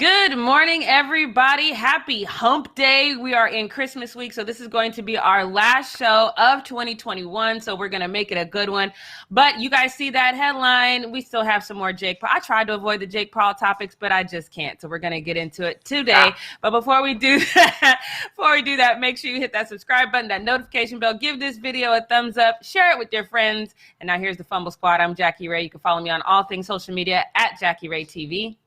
Good morning, everybody. Happy hump day. We are in Christmas week, so this is going to be our last show of 2021, so we're going to make it a good one. But you guys see that headline. We still have some more Jake Paul. I tried to avoid the Jake Paul topics, but I just can't, so we're going to get into it today. But before we do that, make sure you hit that subscribe button, that notification bell, give this video a thumbs up, share it with your friends. And now here's the Fumble Squad. I'm Jackie Ray. You can follow me on all things social media at Jackie Ray TV.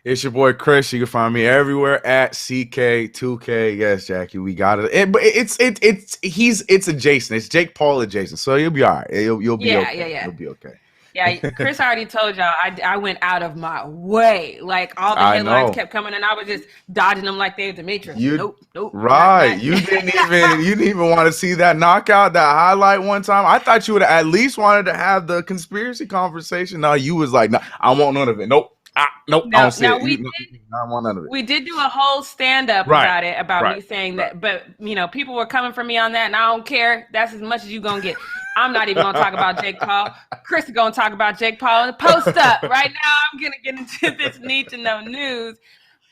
It's your boy Chris. You can find me everywhere at CK2K. Yes, Jackie, we got it. But it's adjacent. It's Jake Paul adjacent, so you'll be all right. You'll be okay. Yeah. You'll be okay. Yeah, Chris already told y'all I went out of my way. Like all the headlines kept coming, and I was just dodging them like they were the Matrix. Nope. Right. You didn't even want to see that knockout, that highlight one time. I thought you would have at least wanted to have the conspiracy conversation. No, you was like, no, I want none of it. Nope. Nope. I don't see it. I want none of it. We did do a whole stand-up about it, me saying that, but people were coming for me on that, and I don't care. That's as much as you gonna get. I'm not even gonna talk about Jake Paul. Chris is gonna talk about Jake Paul in the post up. Right now, I'm gonna get into this need to know news.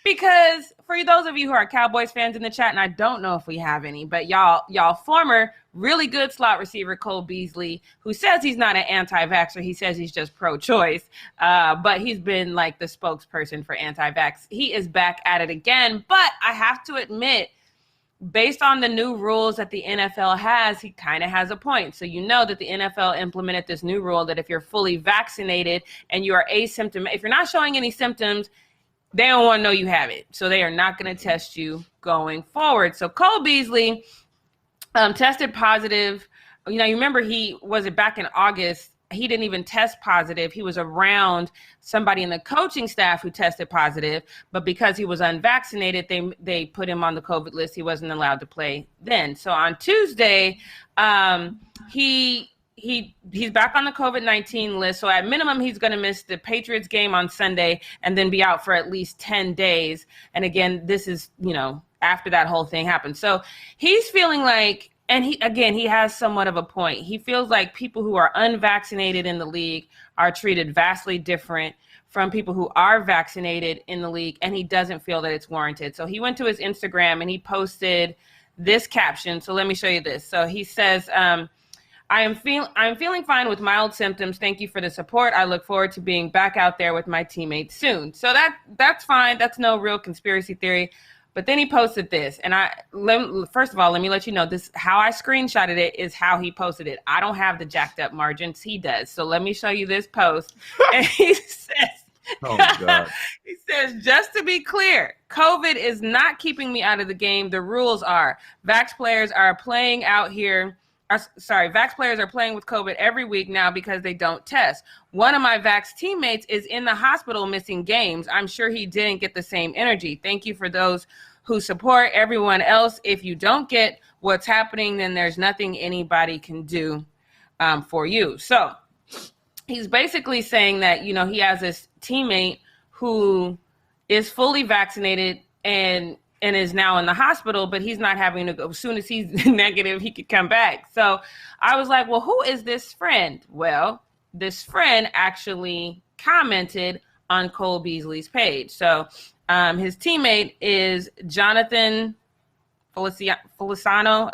Because for those of you who are Cowboys fans in the chat, and I don't know if we have any, but y'all former really good slot receiver Cole Beasley, who says he's not an anti-vaxxer, he says he's just pro-choice, but he's been like the spokesperson for anti-vax. He is back at it again, but I have to admit, based on the new rules that the NFL has, he kind of has a point. So you know that the NFL implemented this new rule that if you're fully vaccinated and you are asymptomatic, if you're not showing any symptoms, they don't want to know you have it. So they are not going to test you going forward. So Cole Beasley tested positive. You remember back in August, he didn't even test positive. He was around somebody in the coaching staff who tested positive, but because he was unvaccinated, they put him on the COVID list. He wasn't allowed to play then. So on Tuesday, he's back on the COVID-19 list. So at minimum, he's going to miss the Patriots game on Sunday and then be out for at least 10 days. And again, this is, after that whole thing happened. So he's feeling like, and he has somewhat of a point. He feels like people who are unvaccinated in the league are treated vastly different from people who are vaccinated in the league. And he doesn't feel that it's warranted. So he went to his Instagram and he posted this caption. So let me show you this. So he says, I'm feeling fine with mild symptoms. Thank you for the support. I look forward to being back out there with my teammates soon. So that's fine. That's no real conspiracy theory. But then he posted this, and first of all, let me let you know this. How I screenshotted it is how he posted it. I don't have the jacked up margins. He does. So let me show you this post. And he says, "Oh God." He says, "Just to be clear, COVID is not keeping me out of the game. The rules are vax players are playing out here." Vax players are playing with COVID every week now because they don't test. One of my Vax teammates is in the hospital missing games. I'm sure he didn't get the same energy. Thank you for those who support everyone else. If you don't get what's happening, then there's nothing anybody can do for you." So he's basically saying that, he has this teammate who is fully vaccinated and is now in the hospital, but he's not having to go. As soon as he's negative, he could come back. So I was like, well, who is this friend? Well, this friend actually commented on Cole Beasley's page. So his teammate is Jonathan Feliciano.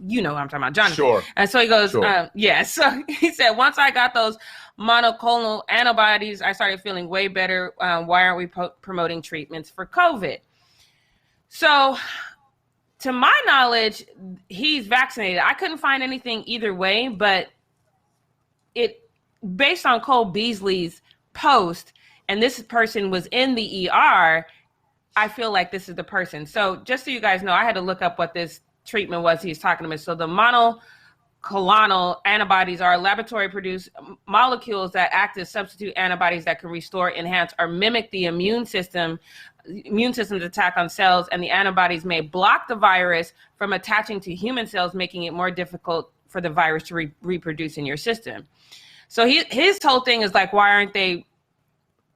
You know what I'm talking about, Jonathan. Sure. And so he goes, So he said, once I got those monoclonal antibodies, I started feeling way better. Why aren't we promoting treatments for COVID? So, to my knowledge, he's vaccinated. I couldn't find anything either way, but based on Cole Beasley's post, and this person was in the ER, I feel like this is the person. So, just so you guys know, I had to look up what this treatment was he's talking about. So, the monoclonal antibodies are laboratory-produced molecules that act as substitute antibodies that can restore, enhance, or mimic the immune system's attack on cells, and the antibodies may block the virus from attaching to human cells, making it more difficult for the virus to reproduce in your system. So his whole thing is like, why aren't they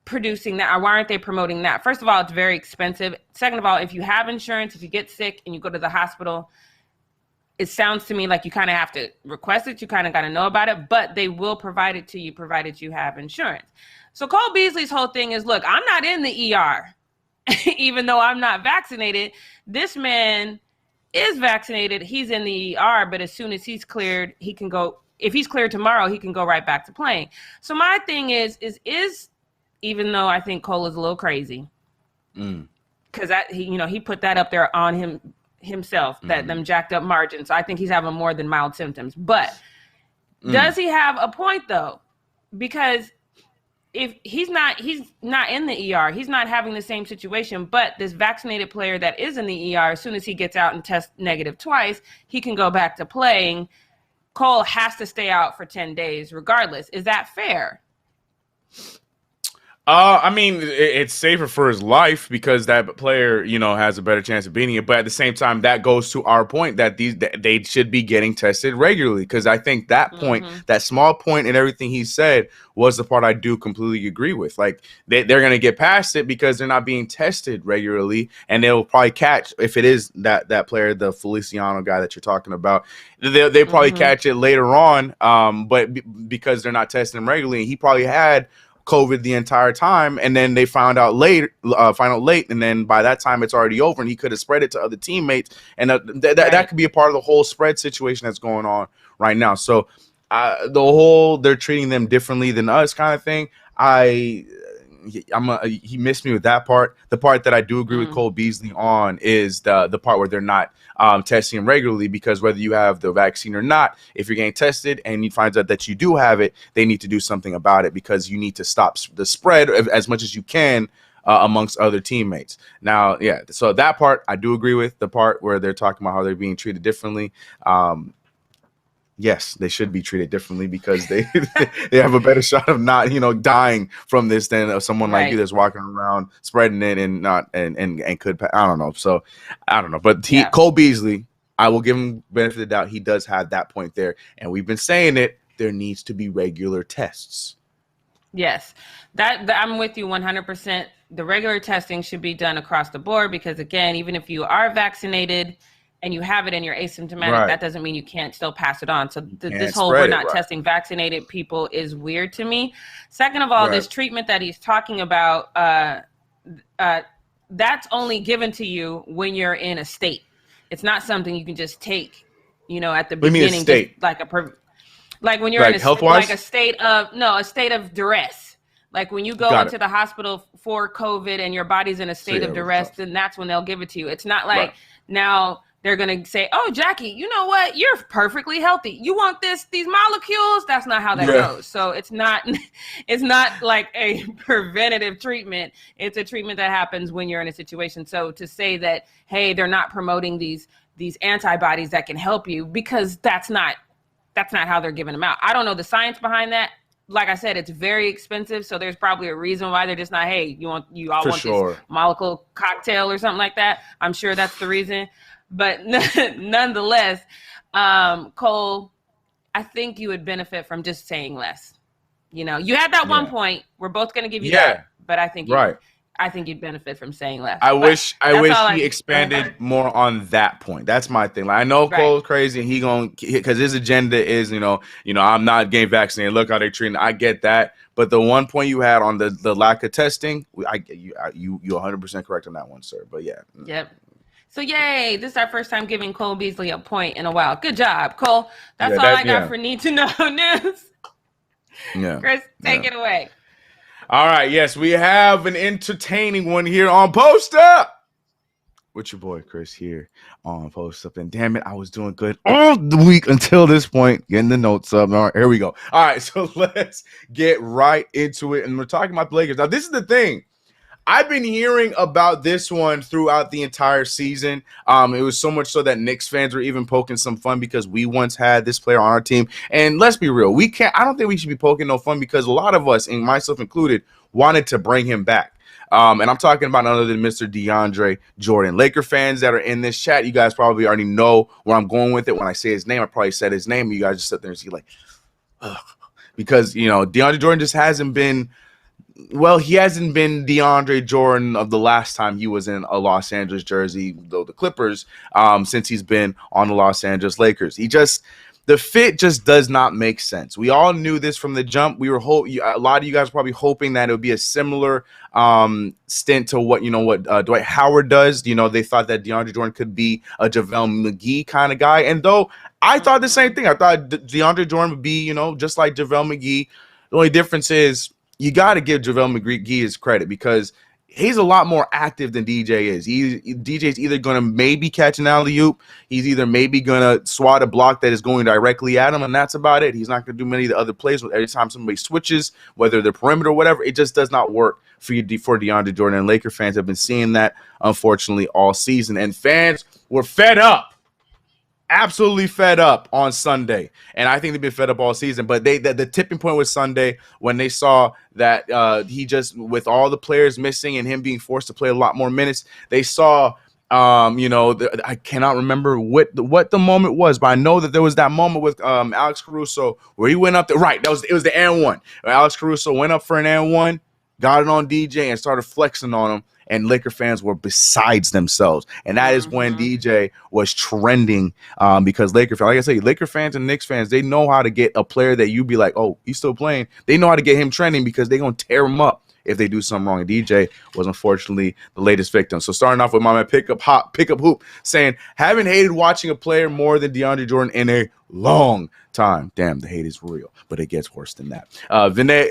producing that, or why aren't they promoting that? First of all, it's very expensive. Second of all, if you have insurance, if you get sick and you go to the hospital, it sounds to me like you kind of have to request it. You kind of got to know about it, but they will provide it to you provided you have insurance. So Cole Beasley's whole thing is, look, I'm not in the ER. even though I'm not vaccinated. This man is vaccinated. He's in the ER, but as soon as he's cleared, he can go. If he's cleared tomorrow, he can go right back to playing. So my thing is even though I think Cole is a little crazy, because he put that up there on himself, that them jacked up margins. So I think he's having more than mild symptoms. But does he have a point though? Because if he's not in the ER, he's not having the same situation, but this vaccinated player that is in the ER, as soon as he gets out and tests negative twice, he can go back to playing. Cole has to stay out for 10 days regardless. Is that fair? I mean, it's safer for his life because that player, has a better chance of beating it. But at the same time, that goes to our point that they should be getting tested regularly. Because I think that point, that small point in everything he said was the part I do completely agree with. Like they're going to get past it because they're not being tested regularly. And they'll probably catch, if it is that player, the Feliciano guy that you're talking about, they probably catch it later on. But because they're not testing him regularly, he probably had COVID the entire time, and then they found out late, and then by that time it's already over, and he could have spread it to other teammates, and that could be a part of the whole spread situation that's going on right now. So the whole they're treating them differently than us kind of thing, he missed me with that part. The part that I do agree with Cole Beasley on is the part where they're not testing him regularly, because whether you have the vaccine or not, if you're getting tested and he finds out that you do have it, they need to do something about it, because you need to stop the spread as much as you can amongst other teammates. Now, so that part I do agree with. The part where they're talking about how they're being treated differently. Yes, they should be treated differently because they have a better shot of not, dying from this than someone like you that's walking around spreading it and not and could. I don't know. So I don't know. But Cole Beasley, I will give him benefit of the doubt. He does have that point there, and we've been saying it. There needs to be regular tests. Yes, that I'm with you 100%. The regular testing should be done across the board, because again, even if you are vaccinated and you have it and you're asymptomatic, that doesn't mean you can't still pass it on. So this whole we're not testing vaccinated people is weird to me. Second of all, this treatment that he's talking about, that's only given to you when you're in a state. It's not something you can just take, at the beginning, just like when you're in a state of duress. Like when you go into the hospital for COVID and your body's in a state of duress, then that's when they'll give it to you. It's not like now they're going to say, oh, Jackie, you know what? You're perfectly healthy. You want these molecules? That's not how that goes. So it's not like a preventative treatment. It's a treatment that happens when you're in a situation. So to say that, hey, they're not promoting these antibodies that can help you, because that's not how they're giving them out. I don't know the science behind that. Like I said, it's very expensive. So there's probably a reason why they're just not, hey, you all want this molecule cocktail or something like that. I'm sure that's the reason. But nonetheless, Cole, I think you would benefit from just saying less. You had that one point. We're both going to give you that. But I think you'd benefit from saying less. I wish he expanded more on that point. That's my thing. Like, I know Cole's crazy, and because his agenda is, I'm not getting vaccinated. Look how they're treating. I get that. But the one point you had on the lack of testing, you 100% correct on that one, sir. But yeah. Yep. So yay, this is our first time giving Cole Beasley a point in a while. Good job, Cole. That's all I got for Need to Know News. Yeah. Chris, take it away. All right, yes, we have an entertaining one here on Post Up. With your boy Chris here on Post Up. And damn it, I was doing good all the week until this point. Getting the notes up. All right, here we go. All right, so let's get right into it. And we're talking about the Lakers. Now, this is the thing. I've been hearing about this one throughout the entire season. It was so much so that Knicks fans were even poking some fun because we once had this player on our team. And let's be real, I don't think we should be poking no fun, because a lot of us, and myself included, wanted to bring him back. And I'm talking about none other than Mr. DeAndre Jordan. Laker fans that are in this chat, you guys probably already know where I'm going with it. When I say his name, I probably said his name. You guys just sit there and see like, ugh. Because, DeAndre Jordan just hasn't been – well, he hasn't been DeAndre Jordan of the last time he was in a Los Angeles jersey, though the Clippers, since he's been on the Los Angeles Lakers. The fit just does not make sense. We all knew this from the jump. We were a lot of you guys were probably hoping that it would be a similar stint to what Dwight Howard does. You know, they thought that DeAndre Jordan could be a JaVale McGee kind of guy. And though I thought the same thing, I thought DeAndre Jordan would be, just like JaVale McGee. The only difference is you got to give JaVale McGee his credit because he's a lot more active than DJ is. DJ's either going to maybe catch an alley-oop. He's either maybe going to swat a block that is going directly at him, and that's about it. He's not going to do many of the other plays. Every time somebody switches, whether they're perimeter or whatever, it just does not work for DeAndre Jordan. And Laker fans have been seeing that, unfortunately, all season. And fans were fed up. Absolutely fed up on Sunday, and I think they've been fed up all season. But the tipping point was Sunday when they saw that he just, with all the players missing and him being forced to play a lot more minutes, they saw I cannot remember what the moment was, but I know that there was that moment with Alex Caruso where he went up there. Right, it was the and one. Alex Caruso went up for an and one, got it on DJ, and started flexing on him. And Laker fans were besides themselves. And that is when DJ was trending because Laker fans, like I say, Laker fans and Knicks fans, they know how to get a player that you be like, oh, he's still playing. They know how to get him trending because they're going to tear him up if they do something wrong. And DJ was unfortunately the latest victim. So starting off with my man Pickup Hoop saying, haven't hated watching a player more than DeAndre Jordan in a long time. Damn, the hate is real, but it gets worse than that. Vinay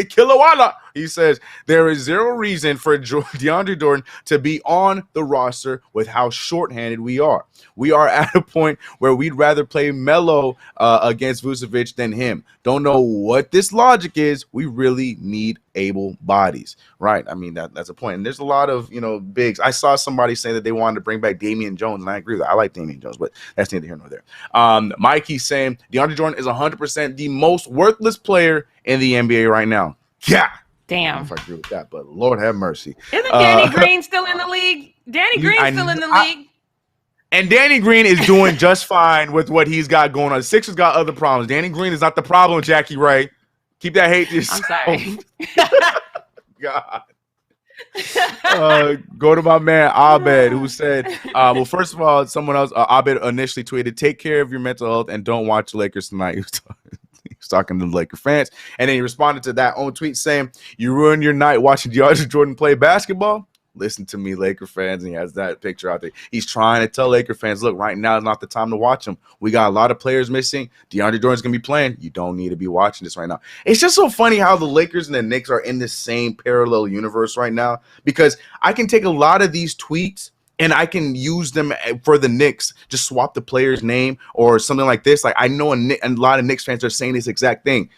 Kilowala, he says, there is zero reason for DeAndre Jordan to be on the roster with how shorthanded we are. We are at a point where we'd rather play Melo against Vucevic than him. Don't know what this logic is. We really need able bodies, right? I mean, that's a point. And there's a lot of, bigs. I saw somebody say that they wanted to bring back Damian Jones, and I agree with that. I like Damian Jones, but that's neither here nor there. Mikey's saying DeAndre Jordan is 100% the most worthless player in the NBA right now. Yeah. Damn. I don't know if I agree with that, but Lord have mercy. Isn't Danny Green still in the league? Danny Green's still in the league. And Danny Green is doing just fine with what he's got going on. The Sixers got other problems. Danny Green is not the problem, Jackie Ray. Keep that hate to yourself. I'm sorry. God. Go to my man Abed, who said, well, first of all, someone else, Abed initially tweeted, take care of your mental health and don't watch the Lakers tonight. He was talking to the Laker fans. And then he responded to that own tweet saying, you ruined your night watching DeAndre Jordan play basketball? Listen to me, Laker fans. And he has that picture out there. He's trying to tell Laker fans, look, right now is not the time to watch him. We got a lot of players missing. DeAndre Jordan's going to be playing. You don't need to be watching this right now. It's just so funny how the Lakers and the Knicks are in the same parallel universe right now, because I can take a lot of these tweets and I can use them for the Knicks, just swap the player's name or something like this. Like I know a lot of Knicks fans are saying this exact thing.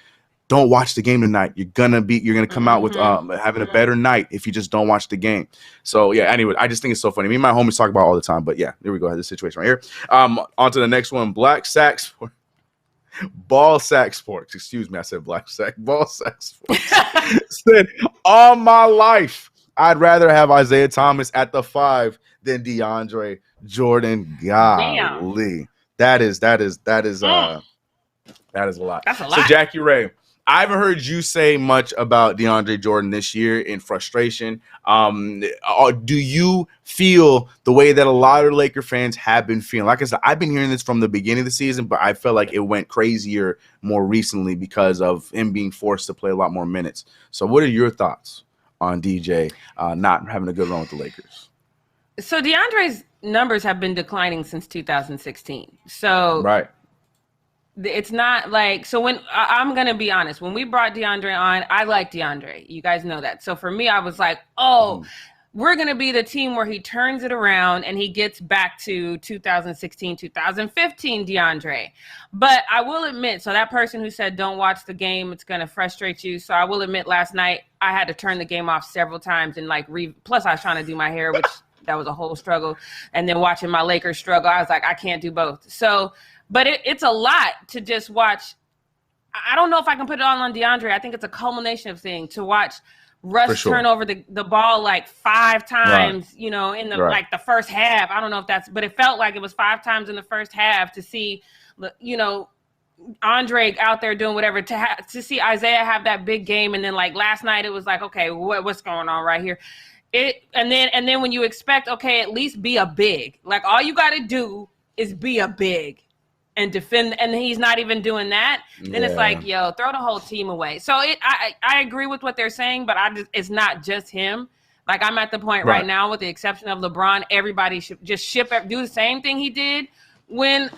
Don't watch the game tonight. You're gonna come out with having a better night if you just don't watch the game. So yeah. Anyway, I just think it's so funny. Me and my homies talk about it all the time. But yeah, there we go. I had this situation right here. On to the next one. Ball sack sports. Excuse me, I said black sack. Ball sack sports. Said all my life, I'd rather have Isaiah Thomas at the 5 than DeAndre Jordan. Golly, that is a lot. That's a lot. So Jackie Ray, I haven't heard you say much about DeAndre Jordan this year in frustration. Do you feel the way that a lot of Laker fans have been feeling? Like I said, I've been hearing this from the beginning of the season, but I felt like it went crazier more recently because of him being forced to play a lot more minutes. So what are your thoughts on DJ not having a good run with the Lakers? So DeAndre's numbers have been declining since 2016. So right. It's not like, so when I'm going to be honest, when we brought DeAndre on, I like DeAndre. You guys know that. So for me, I was like, we're going to be the team where he turns it around and he gets back to 2016, 2015 DeAndre. But I will admit, so that person who said, don't watch the game, it's going to frustrate you. So I will admit last night I had to turn the game off several times and plus I was trying to do my hair, which that was a whole struggle. And then watching my Lakers struggle, I was like, I can't do both. So, but it's a lot to just watch. I don't know if I can put it all on DeAndre. I think it's a culmination of things to watch Russ turn over the ball like 5 times, in the like the first half. I don't know if but it felt like it was 5 times in the first half to see, Andre out there doing whatever, to see Isaiah have that big game. And then like last night, it was like, okay, what's going on right here? And then when you expect, okay, at least be a big, like all you got to do is be a big. and defend, and he's not even doing that, then it's like, yo, throw the whole team away. So I agree with what they're saying, but it's not just him. Like, I'm at the point right now, with the exception of LeBron, everybody should just do the same thing he did when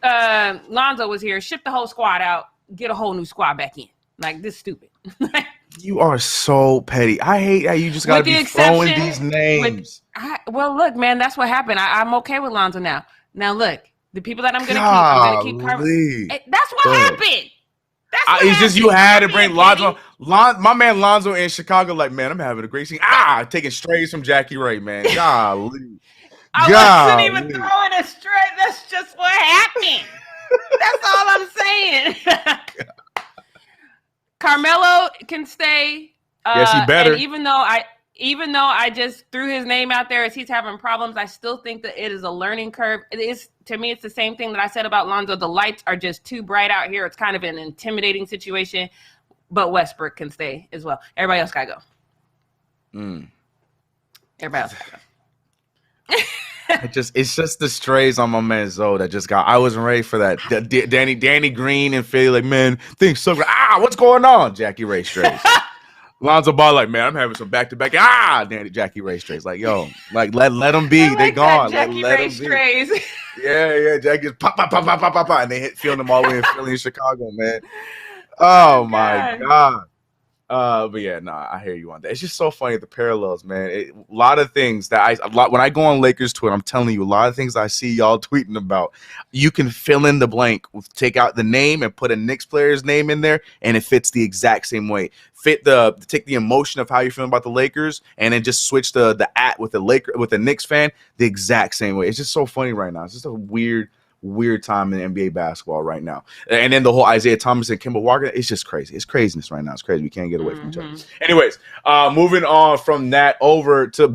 Lonzo was here. Ship the whole squad out, get a whole new squad back in. Like, this is stupid. You are so petty. I hate how you just got to be throwing these names. Well, look, man, that's what happened. I'm okay with Lonzo now. Now, look, the people that I'm going to keep Carmelo. That's what happened. It's just you had to bring Lonzo. My man Lonzo in Chicago, like, man, I'm having a great scene. Taking strays from Jackie Ray, man. Golly. I wasn't even throwing a stray. That's just what happened. That's all I'm saying. Carmelo can stay. Yes, he better. And even though I just threw his name out there as he's having problems, I still think that it is a learning curve. It is, to me, it's the same thing that I said about Lonzo. The lights are just too bright out here. It's kind of an intimidating situation, but Westbrook can stay as well. Everybody else got to go. Everybody else got to go. It's just the strays on my man Zoe that just got. I wasn't ready for that. Danny Green and Philly, like, man, things so good. What's going on? Jackie Ray strays. Lonzo Ball, like, man, I'm having some back-to-back. Jackie Ray strays. Like, yo, like, let them be. They gone. Jackie Ray strays. Yeah. Jackie pop, and they feeling them all the way in Philly and Chicago, man. Oh my God. But yeah, I hear you on that. It's just so funny, the parallels, man. A lot of things that when I go on Lakers Twitter, I'm telling you, a lot of things I see y'all tweeting about, you can fill in the blank, take out the name and put a Knicks player's name in there, and it fits the exact same way. Take the emotion of how you're feeling about the Lakers, and then just switch the at with a Knicks fan the exact same way. It's just so funny right now. It's just a weird time in NBA basketball right now. And then the whole Isaiah Thomas and Kemba Walker, it's just crazy. It's craziness right now. It's crazy. We can't get away from each other. Anyways, moving on from that over to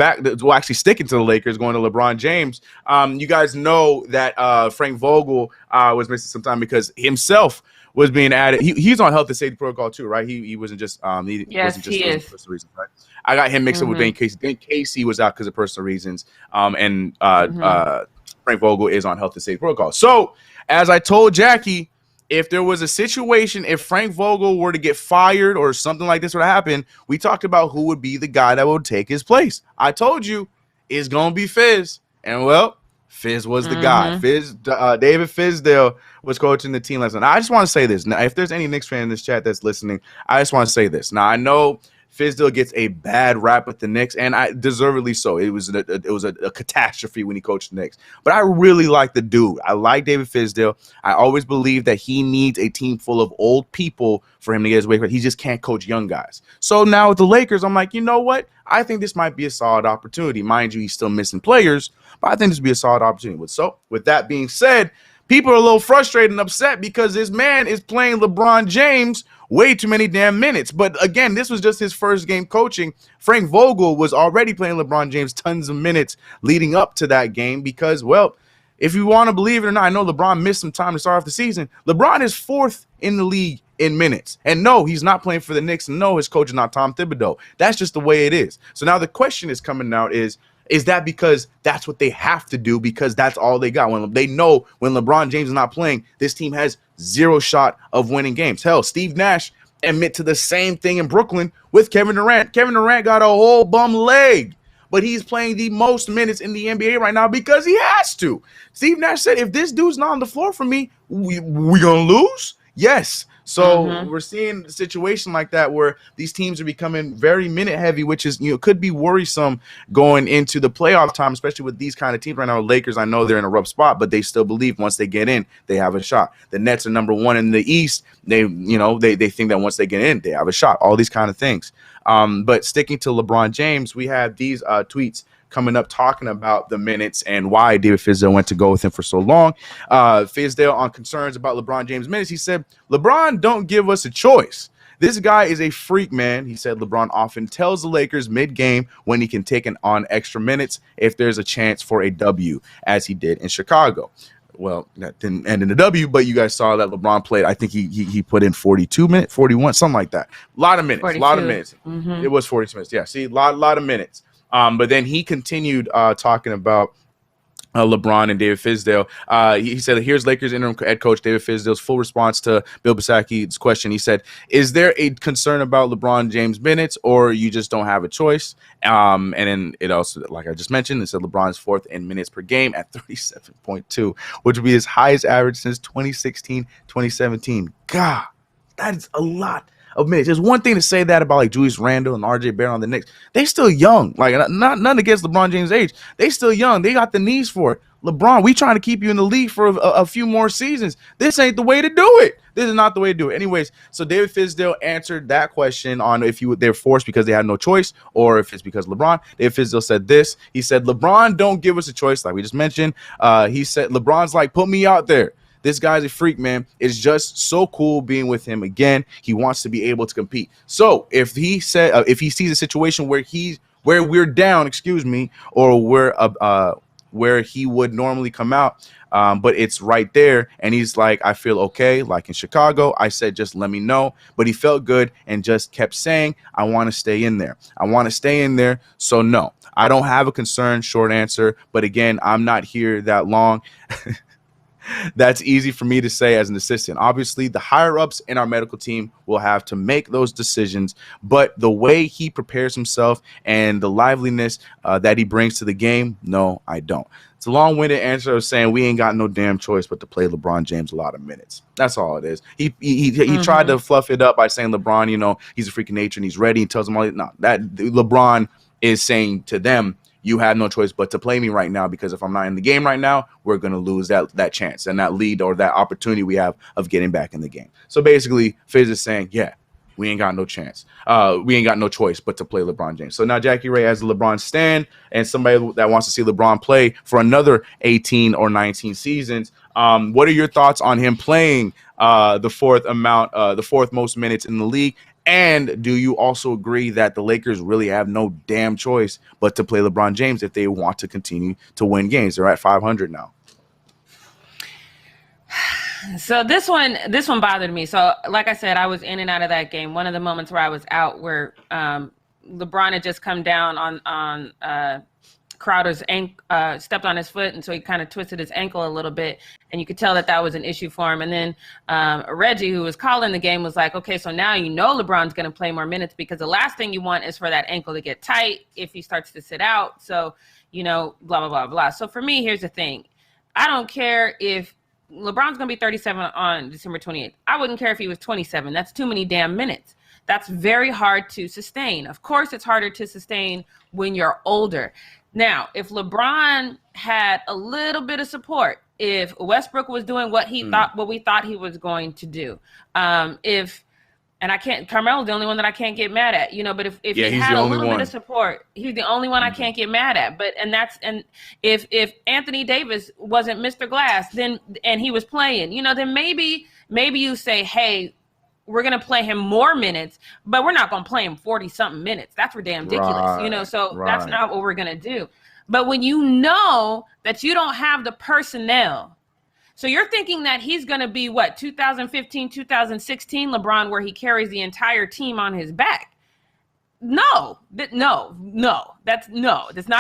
actually sticking to the Lakers, going to LeBron James. You guys know that Frank Vogel was missing some time because himself was being added. He's on health and safety protocol too, right? He wasn't just wasn't just for personal reasons, right? I got him mixed up with Dane Casey. Dane Casey was out because of personal reasons. Frank Vogel is on health and safety protocol. So, as I told Jackie, if there was a situation, if Frank Vogel were to get fired or something like this would happen, we talked about who would be the guy that would take his place. I told you it's going to be Fizz. And, well, Fizz was the guy. David Fizdale was coaching the team last night. I just want to say this. Now, if there's any Knicks fan in this chat that's listening, I just want to say this. Now, I know Fizdale gets a bad rap with the Knicks, and deservedly so. It was a catastrophe when he coached the Knicks. But I really like the dude. I like David Fizdale. I always believe that he needs a team full of old people for him to get his way. He just can't coach young guys. So now with the Lakers, I'm like, you know what? I think this might be a solid opportunity. Mind you, he's still missing players, but I think this would be a solid opportunity. So with that being said, people are a little frustrated and upset because this man is playing LeBron James way too many damn minutes. But again, this was just his first game coaching. Frank Vogel was already playing LeBron James tons of minutes leading up to that game because, well, if you want to believe it or not, I know LeBron missed some time to start off the season. LeBron is 4th in the league in minutes. And no, he's not playing for the Knicks. And no, his coach is not Tom Thibodeau. That's just the way it is. So now the question is coming out is that because that's what they have to do because that's all they got? When they know when LeBron James is not playing, this team has zero shot of winning games. Hell, Steve Nash admit to the same thing in Brooklyn with Kevin Durant. Kevin Durant got a whole bum leg, but he's playing the most minutes in the NBA right now because he has to. Steve Nash said, if this dude's not on the floor for me, we gonna lose? Yes. So we're seeing a situation like that where these teams are becoming very minute heavy, which is, could be worrisome going into the playoff time, especially with these kind of teams right now. Lakers, I know they're in a rough spot, but they still believe once they get in, they have a shot. The Nets are number 1 in the East. They think that once they get in, they have a shot. All these kind of things. But sticking to LeBron James, we have these tweets coming up talking about the minutes and why David Fizdale went to go with him for so long. Fizdale on concerns about LeBron James' minutes, he said, LeBron don't give us a choice. This guy is a freak, man. He said LeBron often tells the Lakers mid-game when he can take on extra minutes if there's a chance for a W, as he did in Chicago. Well, that didn't end in a W, but you guys saw that LeBron played. I think he put in 42 minutes, 41, something like that. A lot of minutes. 42. A lot of minutes. It was 42 minutes. Yeah, see, a lot of minutes. But then he continued talking about LeBron and David Fizdale. He said, here's Lakers interim head coach David Fizdale's full response to Bill Bisaki's question. He said, is there a concern about LeBron James minutes, or you just don't have a choice? And then it also, like I just mentioned, it said LeBron's fourth in minutes per game at 37.2, which would be his highest average since 2016, 2017. God, that is a lot of minutes. There's one thing to say that about like Julius Randle and RJ Barrett on the Knicks. They still young. Like, none against LeBron James' age. They still young. They got the knees for it. LeBron, we trying to keep you in the league for a few more seasons. This ain't the way to do it. This is not the way to do it. Anyways, so David Fizdale answered that question on if they're forced because they had no choice or if it's because LeBron. David Fizdale said this. He said, LeBron don't give us a choice, like we just mentioned. He said, LeBron's like, put me out there. This guy's a freak, man. It's just so cool being with him again. He wants to be able to compete. So if he said, if he sees a situation where we're down, or where he would normally come out, but it's right there, and he's like, I feel okay. Like in Chicago, I said, just let me know. But he felt good and just kept saying, I want to stay in there. I want to stay in there. So no, I don't have a concern. Short answer. But again, I'm not here that long. That's easy for me to say as an assistant. Obviously, the higher-ups in our medical team will have to make those decisions, but the way he prepares himself and the liveliness that he brings to the game, no, I don't. It's a long-winded answer of saying we ain't got no damn choice but to play LeBron James a lot of minutes. That's all it is. He tried to fluff it up by saying LeBron, he's a freak of nature and he's ready. He tells them all, no, that LeBron is saying to them, you had no choice but to play me right now, because if I'm not in the game right now, we're going to lose that chance and that lead or that opportunity we have of getting back in the game. So basically, Fizz is saying, yeah, we ain't got no chance. We ain't got no choice but to play LeBron James. So now Jackie Ray has a LeBron stan and somebody that wants to see LeBron play for another 18 or 19 seasons. What are your thoughts on him playing the fourth most minutes in the league? And do you also agree that the Lakers really have no damn choice but to play LeBron James if they want to continue to win games? They're at 500 now. So this one bothered me. So like I said, I was in and out of that game. One of the moments where I was out where LeBron had just come down on Crowder's stepped on his foot, and so he kind of twisted his ankle a little bit, and you could tell that was an issue for him. And then Reggie, who was calling the game, was like, okay, so now LeBron's going to play more minutes, because the last thing you want is for that ankle to get tight if he starts to sit out. So, blah, blah, blah, blah. So for me, here's the thing. I don't care if LeBron's going to be 37 on December 28th. I wouldn't care if he was 27. That's too many damn minutes. That's very hard to sustain. Of course, it's harder to sustain when you're older. Now, if LeBron had a little bit of support, if Westbrook was doing what we thought he was going to do, Carmelo's the only one that I can't get mad at, but if he had a little bit of support, he's the only one I can't get mad at. But if Anthony Davis wasn't Mr. Glass, and he was playing, then maybe you say, hey, we're going to play him more minutes, but we're not going to play him 40-something minutes. That's ridiculous, so that's not what we're going to do. But when you know that you don't have the personnel, so you're thinking that he's going to be, 2015, 2016 LeBron, where he carries the entire team on his back. No, that's not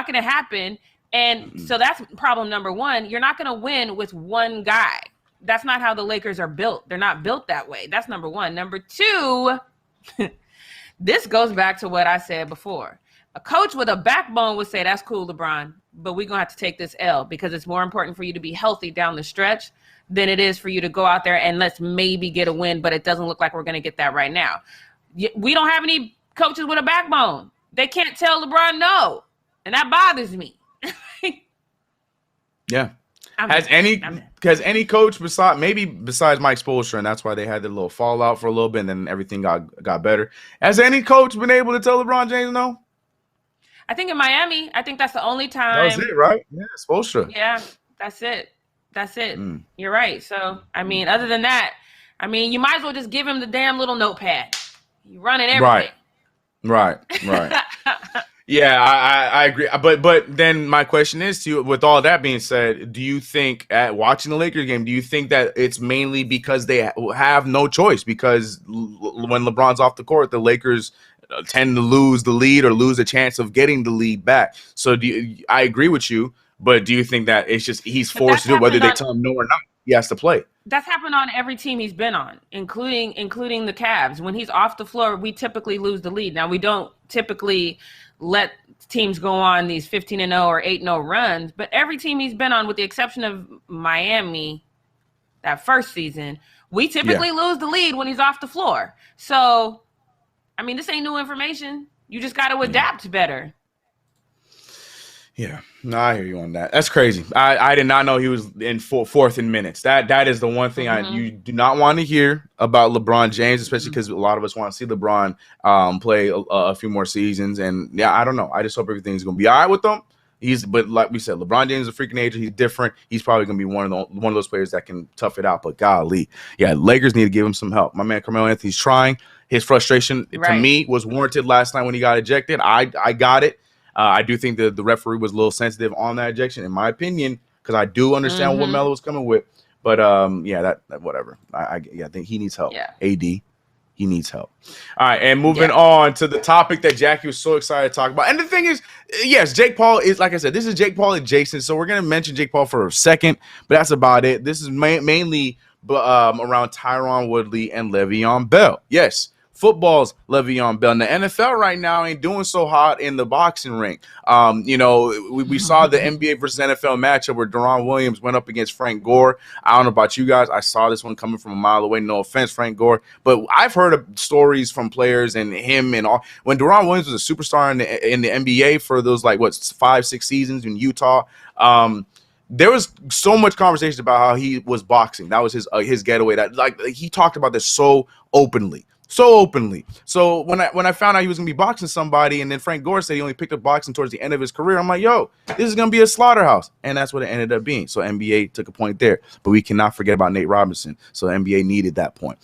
going to happen. And so that's problem number one. You're not going to win with one guy. That's not how the Lakers are built. They're not built that way. That's number one. Number two, this goes back to what I said before. A coach with a backbone would say, that's cool, LeBron, but we're going to have to take this L, because it's more important for you to be healthy down the stretch than it is for you to go out there and let's maybe get a win, but it doesn't look like we're going to get that right now. We don't have any coaches with a backbone. They can't tell LeBron no, and that bothers me. Yeah. Has any coach besides Mike Spoelstra, and that's why they had the little fallout for a little bit, and then everything got better. Has any coach been able to tell LeBron James no? I think in Miami, I think that's the only time. That was it, right? Yeah, Spoelstra. Yeah, that's it. You're right. So, other than that, you might as well just give him the damn little notepad. You running everything. Right. Yeah, I agree. But then my question is to you, with all that being said, do you think at watching the Lakers game, do you think that it's mainly because they have no choice? Because when LeBron's off the court, the Lakers tend to lose the lead or lose a chance of getting the lead back. So I agree with you, but do you think that it's just he's forced to do it, whether they tell him no or not? He has to play. That's happened on every team he's been on, including the Cavs. When he's off the floor, we typically lose the lead. Now, we don't typically let teams go on these 15-0 or 8-0 runs, but every team he's been on, with the exception of Miami, that first season, we typically lose the lead when he's off the floor. So, I mean, this ain't new information. You just got to adapt better. Yeah, no, I hear you on that. That's crazy. I did not know he was in fourth in minutes. That is the one thing you do not want to hear about LeBron James, especially because a lot of us want to see LeBron play a few more seasons. And yeah, I don't know. I just hope everything's gonna be all right with him. But like we said, LeBron James is a freaking nature. He's different. He's probably gonna be one of those players that can tough it out. But golly, yeah, Lakers need to give him some help. My man Carmelo Anthony's trying. His frustration to me was warranted last night when he got ejected. I got it. I do think the referee was a little sensitive on that ejection, in my opinion, because I do understand what Melo was coming with. But yeah, that whatever. I think he needs help. Yeah. AD, he needs help. All right, and moving on to the topic that Jackie was so excited to talk about. And the thing is, yes, Jake Paul is, like I said, this is Jake Paul adjacent, so we're gonna mention Jake Paul for a second, but that's about it. This is mainly around Tyron Woodley and Le'Veon Bell. Yes. Football's Le'Veon Bell. And the NFL right now ain't doing so hot in the boxing ring. We saw the NBA versus NFL matchup where Deron Williams went up against Frank Gore. I don't know about you guys. I saw this one coming from a mile away. No offense, Frank Gore. But I've heard of stories from players and him and all. When Deron Williams was a superstar in the NBA for those 5-6 seasons in Utah, there was so much conversation about how he was boxing. That was his getaway. That he talked about this so openly. So when I found out he was gonna be boxing somebody, and then Frank Gore said he only picked up boxing towards the end of his career, I'm like, yo, this is gonna be a slaughterhouse, and that's what it ended up being. So NBA took a point there, but we cannot forget about Nate Robinson. So NBA needed that point.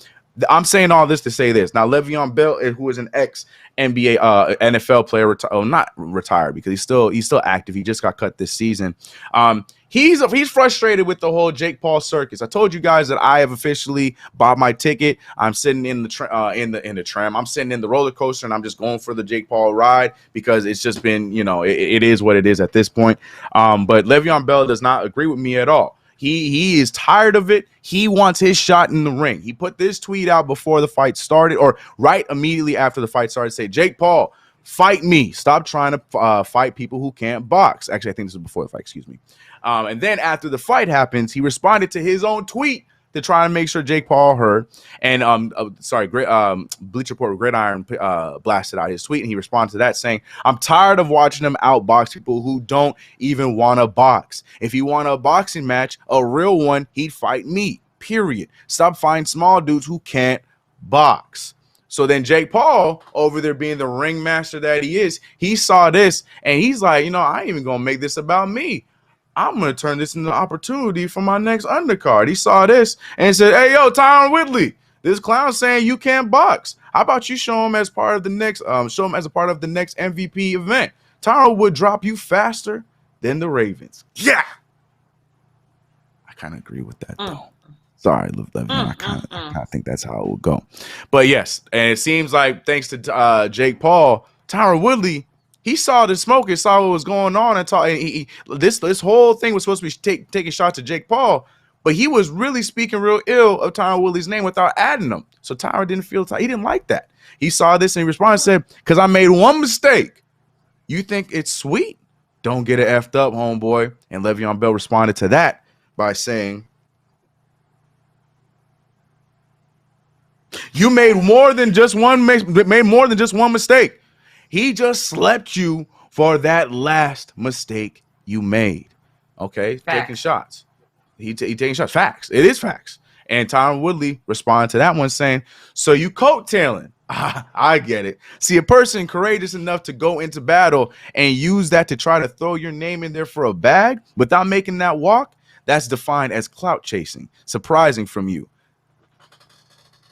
I'm saying all this to say this. Now, Le'Veon Bell, who is an ex-NBA NFL player, not retired because he's still active. He just got cut this season. He's frustrated with the whole Jake Paul circus. I told you guys that I have officially bought my ticket. I'm sitting in the tram. I'm sitting in the roller coaster, and I'm just going for the Jake Paul ride because it's just been, it is what it is at this point. But Le'Veon Bell does not agree with me at all. He is tired of it. He wants his shot in the ring. He put this tweet out before the fight started, or right immediately after the fight started, say, Jake Paul, fight me. Stop trying to fight people who can't box. Actually, I think this was before the fight, excuse me. And then after the fight happens, he responded to his own tweet to try and make sure Jake Paul heard. And Bleacher Report Gridiron blasted out his tweet, and he responded to that saying, I'm tired of watching him outbox people who don't even want to box. If he want a boxing match, a real one, he'd fight me, period. Stop fighting small dudes who can't box. So then Jake Paul, over there being the ringmaster that he is, he saw this, and he's like, I ain't even going to make this about me. I'm going to turn this into an opportunity for my next undercard. He saw this and said, hey, yo, Tyron Woodley, this clown saying you can't box. How about you show him as part of the next MVP event? Tyron would drop you faster than the Ravens. Yeah. I kind of agree with that, though. Sorry, Le'Veon. I kind of think that's how it would go. But yes, and it seems like thanks to Jake Paul, Tyron Woodley, he saw the smoke and saw what was going on, and this whole thing was supposed to be taking shots at Jake Paul, but he was really speaking real ill of Tyron Woodley's name without adding him. So Tyron he didn't like that. He saw this and he responded and said, because I made one mistake. You think it's sweet? Don't get it effed up, homeboy. And Le'Veon Bell responded to that by saying, you made more than just one mistake. He just slept you for that last mistake you made. Okay, facts. Taking shots. He taking shots. Facts. It is facts. And Tyron Woodley responded to that one saying, so you coattailing. I get it. See, a person courageous enough to go into battle and use that to try to throw your name in there for a bag without making that walk, that's defined as clout chasing. Surprising from you.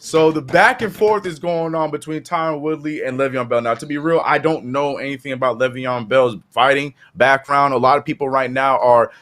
So the back and forth is going on between Tyron Woodley and Le'Veon Bell. Now, to be real, I don't know anything about Le'Veon Bell's fighting background. A lot of people right now are,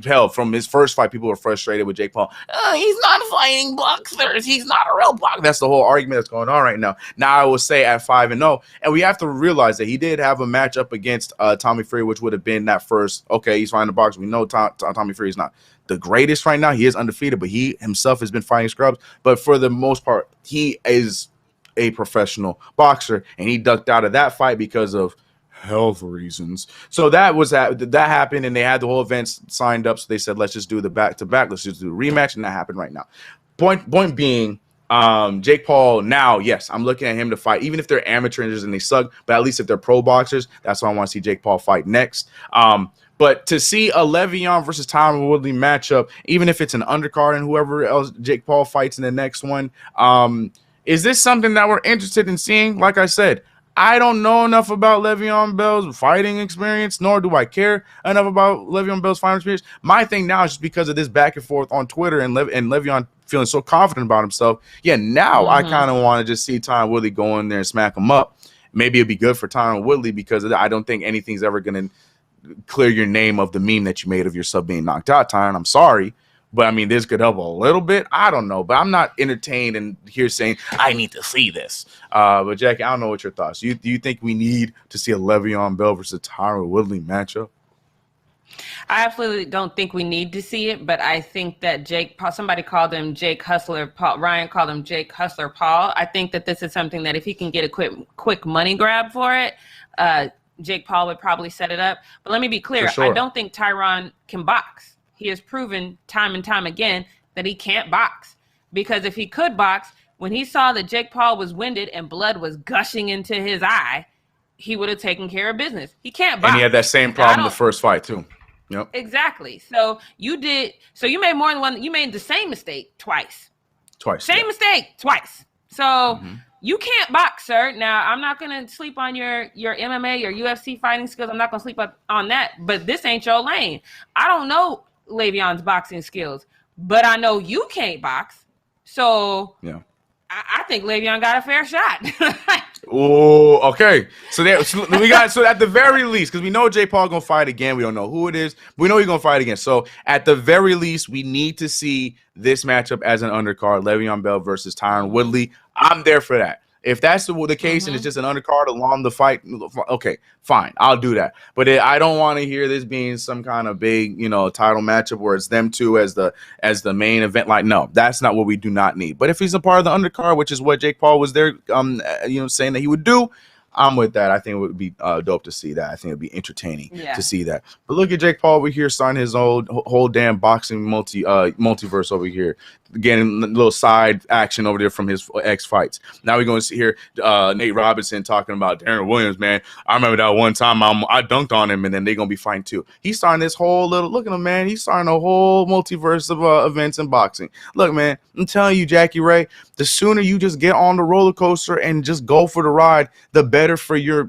hell, from his first fight, people are frustrated with Jake Paul. He's not fighting boxers. He's not a real boxer. That's the whole argument that's going on right now. Now, I will say at 5-0, and we have to realize that he did have a matchup against Tommy Fury, which would have been that first, okay, he's fighting a boxer. We know Tommy Fury is not the greatest right now. He is undefeated, but he himself has been fighting scrubs. But for the most part, he is a professional boxer, and he ducked out of that fight because of health reasons. So that happened, and they had the whole event signed up. So they said, let's just do the back-to-back. Let's just do the rematch, and that happened right now. Point being, Jake Paul, now, yes, I'm looking at him to fight, even if they're amateurs and they suck, but at least if they're pro boxers, that's why I want to see Jake Paul fight next. But to see a Le'Veon versus Tyron Woodley matchup, even if it's an undercard and whoever else Jake Paul fights in the next one, is this something that we're interested in seeing? Like I said, I don't know enough about Le'Veon Bell's fighting experience, nor do I care enough about Le'Veon Bell's fighting experience. My thing now is just because of this back and forth on Twitter and Le'Veon feeling so confident about himself. Yeah, now I kind of want to just see Tyron Woodley go in there and smack him up. Maybe it'd be good for Tyron Woodley because I don't think anything's ever going to clear your name of the meme that you made of yourself being knocked out, Tyron. I'm sorry. But, I mean, this could help a little bit. I don't know. But I'm not entertained and here saying, I need to see this. But, Jackie, I don't know what your thoughts. Do you think we need to see a Le'Veon Bell versus Tyron Woodley matchup? I absolutely don't think we need to see it, but I think that somebody called him Jake Hustler Paul. Ryan called him Jake Hustler Paul. I think that this is something that if he can get a quick money grab for it, Jake Paul would probably set it up. But let me be clear. Sure. I don't think Tyron can box. He has proven time and time again that he can't box. Because if he could box, when he saw that Jake Paul was winded and blood was gushing into his eye, he would have taken care of business. He can't box. And he had that same problem the first fight too. Yep. Exactly. So you made more than one. You made the same mistake twice. Same mistake twice. So you can't box, sir. Now, I'm not going to sleep on your MMA, your UFC fighting skills. I'm not going to sleep on that. But this ain't your lane. I don't know Le'Veon's boxing skills, but I know you can't box. So yeah, I think Le'Veon got a fair shot. Oh, okay. So at the very least, because we know Jake Paul gonna fight again. We don't know who it is. But we know he's gonna fight again. So at the very least, we need to see this matchup as an undercard: Le'Veon Bell versus Tyron Woodley. I'm there for that. If that's the case and it's just an undercard along the fight, okay, fine, I'll do that. But I don't want to hear this being some kind of big, title matchup where it's them two as the main event. Like, no, that's not what we do not need. But if he's a part of the undercard, which is what Jake Paul was there, saying that he would do, I'm with that. I think it would be dope to see that. I think it'd be entertaining to see that. But look at Jake Paul over here starting his whole damn boxing multiverse over here, getting a little side action over there from his ex fights. Now we're going to see here Nate Robinson talking about Darren Williams, man. I remember that one time I dunked on him, and then they're going to be fighting too. He's starting this whole look at him, man. He's starting a whole multiverse of events in boxing. Look, man, I'm telling you, Jackie Ray, the sooner you just get on the roller coaster and just go for the ride, the better for your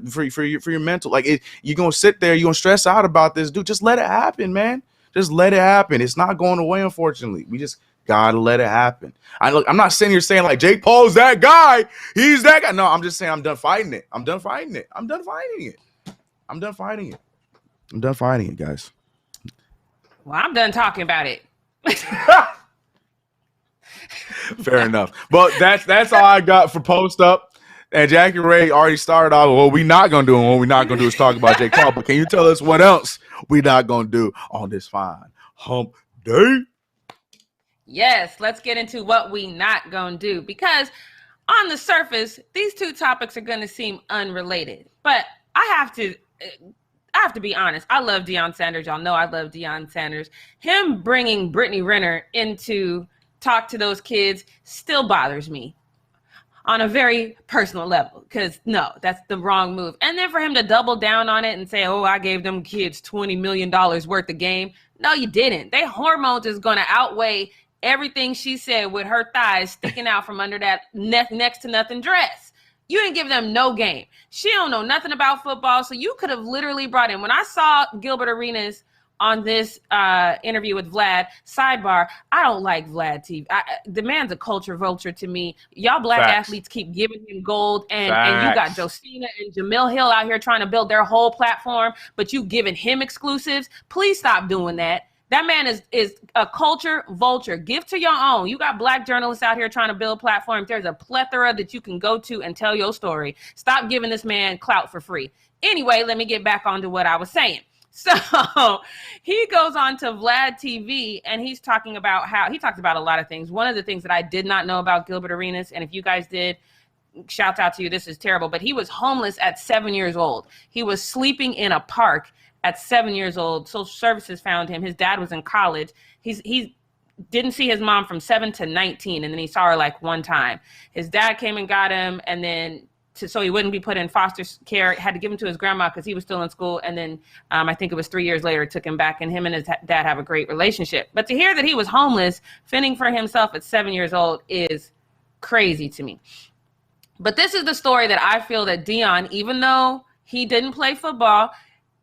mental. Like, you're going to sit there, you're going to stress out about this, dude. Just let it happen, man. Just let it happen. It's not going away, unfortunately. We just gotta let it happen. I'm not sitting here saying like Jake Paul's that guy. He's that guy. No, I'm just saying I'm done fighting it. I'm done fighting it, guys. Well, I'm done talking about it. Fair enough. But that's all I got for Post Up. And Jackie Ray already started off. What we not gonna do, and what we not gonna do is talk about Jake Paul. But can you tell us what else we not gonna do on this fine hump day? Yes, let's get into what we not gonna do, because on the surface, these two topics are gonna seem unrelated. But I have to be honest. I love Deion Sanders. Y'all know I love Deion Sanders. Him bringing Brittany Renner in to talk to those kids still bothers me on a very personal level, because no, that's the wrong move. And then for him to double down on it and say, oh, I gave them kids $20 million worth of game. No, you didn't. Their hormones is going to outweigh everything she said with her thighs sticking out from under that next to nothing dress. You didn't give them no game. She don't know nothing about football, so you could have literally brought in. When I saw Gilbert Arenas on this interview with Vlad. Sidebar, I don't like Vlad TV. The man's a culture vulture to me. Y'all black athletes keep giving him gold, and you got Josina and Jamil Hill out here trying to build their whole platform, but you giving him exclusives. Please stop doing that. That man is a culture vulture. Give to your own. You got black journalists out here trying to build platforms. There's a plethora that you can go to and tell your story. Stop giving this man clout for free. Anyway, let me get back onto what I was saying. So he goes on to Vlad TV, and he's talking about how he talks about a lot of things. One of the things that I did not know about Gilbert Arenas, and if you guys did, shouts out to you. This is terrible. But he was homeless at 7 years old. He was sleeping in a park at 7 years old. Social services found him. His dad was in college. He didn't see his mom from 7 to 19, and then he saw her like one time. His dad came and got him, and then so he wouldn't be put in foster care, had to give him to his grandma because he was still in school. And then I think it was 3 years later, took him back, and him and his dad have a great relationship. But to hear that he was homeless, fending for himself at 7 years old is crazy to me. But this is the story that I feel that Deion, even though he didn't play football,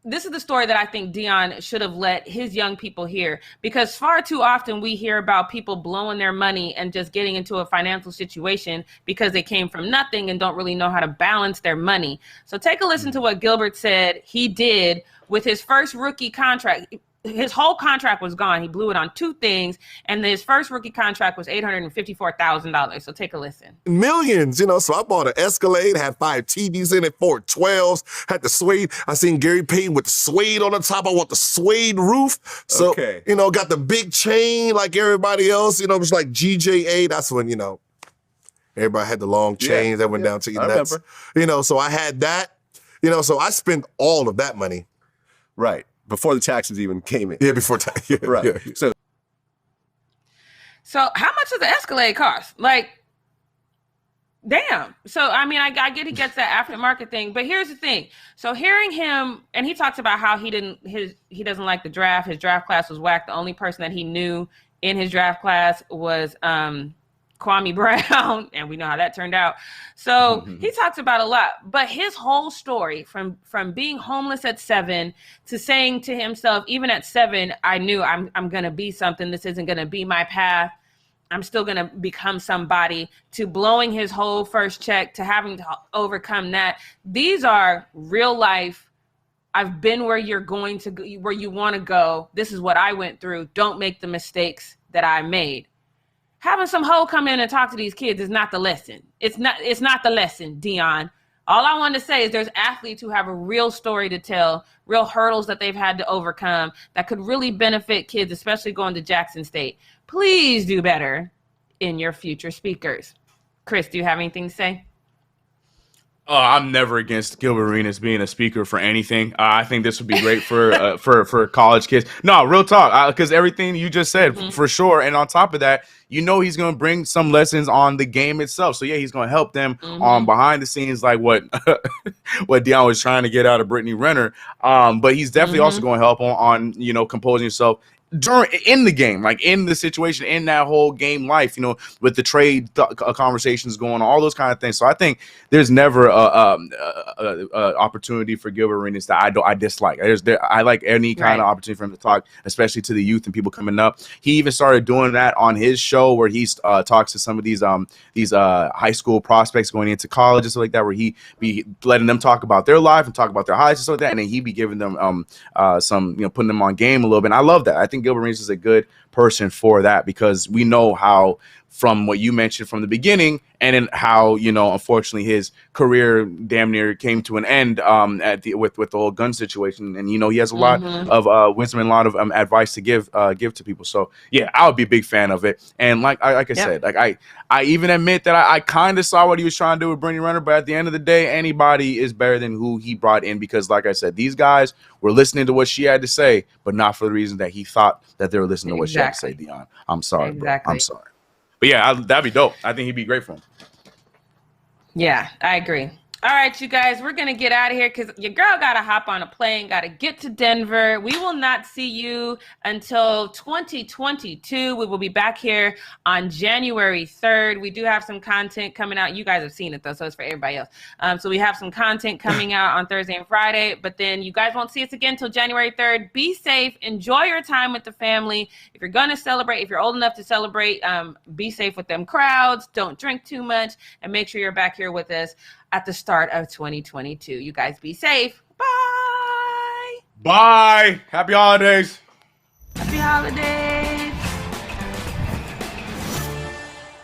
this is the story that I think Deion should have let his young people hear, because far too often we hear about people blowing their money and just getting into a financial situation because they came from nothing and don't really know how to balance their money. So take a listen to what Gilbert said he did with his first rookie contract. His whole contract was gone. He blew it on two things, and his first rookie contract was $854,000. So take a listen. Millions, so I bought an Escalade, had 5 TVs in it, 4 12s, had the suede. I seen Gary Payton with the suede on the top. I want the suede roof. So, got the big chain like everybody else. It was like GJA. That's when, everybody had the long chains that went down to your nuts. So I had that, so I spent all of that money. Right. Before the taxes even came in. Yeah, before taxes. Yeah, right. Yeah. So how much does the Escalade cost? Like, damn. So, I mean, I get he gets that aftermarket thing, but here's the thing. So hearing him, and he talks about how he doesn't like the draft. His draft class was whack. The only person that he knew in his draft class was Kwame Brown, and we know how that turned out. So he talks about a lot, but his whole story from being homeless at 7 to saying to himself, even at 7, I knew I'm going to be something. This isn't going to be my path. I'm still going to become somebody, to blowing his whole first check, to having to overcome that. These are real life. I've been where you're going to go, where you want to go. This is what I went through. Don't make the mistakes that I made. Having some hoe come in and talk to these kids is not the lesson. It's not the lesson, Deion. All I want to say is there's athletes who have a real story to tell, real hurdles that they've had to overcome that could really benefit kids, especially going to Jackson State. Please do better in your future speakers. Chris, do you have anything to say? I'm never against Gilbert Arenas being a speaker for anything. I think this would be great for college kids. No, real talk, because everything you just said, for sure. And on top of that, he's going to bring some lessons on the game itself. So, yeah, he's going to help them on behind the scenes, like what Deion was trying to get out of Brittany Renner. But he's definitely also going to help on composing yourself in the game, like in the situation, in that whole game life, with the trade conversations going on, all those kind of things. So I think there's never a opportunity for Gilbert Arenas that I dislike. I like any kind of opportunity for him to talk, especially to the youth and people coming up. He even started doing that on his show, where he talks to some of these high school prospects going into college and stuff like that, where he be letting them talk about their life and talk about their highs and stuff like that, and then he be giving them some putting them on game a little bit. And I love that. I think Gilbert Arenas is a good person for that, because we know how, from what you mentioned from the beginning, and in how unfortunately his career damn near came to an end with the whole gun situation, and he has a lot of wisdom and a lot of advice to give to people. So yeah, I would be a big fan of it. And like I said, like I even admit that I kind of saw what he was trying to do with Brittany Renner, but at the end of the day, anybody is better than who he brought in, because like I said, these guys were listening to what she had to say, but not for the reason that he thought that they were listening to what she had to say. Deion, I'm sorry, bro. I'm sorry. But yeah, that'd be dope. I think he'd be great for him. Yeah, I agree. All right, you guys, we're going to get out of here because your girl got to hop on a plane, got to get to Denver. We will not see you until 2022. We will be back here on January 3rd. We do have some content coming out. You guys have seen it, though, so it's for everybody else. So we have some content coming out on Thursday and Friday, but then you guys won't see us again until January 3rd. Be safe. Enjoy your time with the family. If you're going to celebrate, if you're old enough to celebrate, be safe with them crowds. Don't drink too much, and make sure you're back here with us at the start of 2022. You guys be safe. Bye. Bye. Happy holidays. Happy holidays.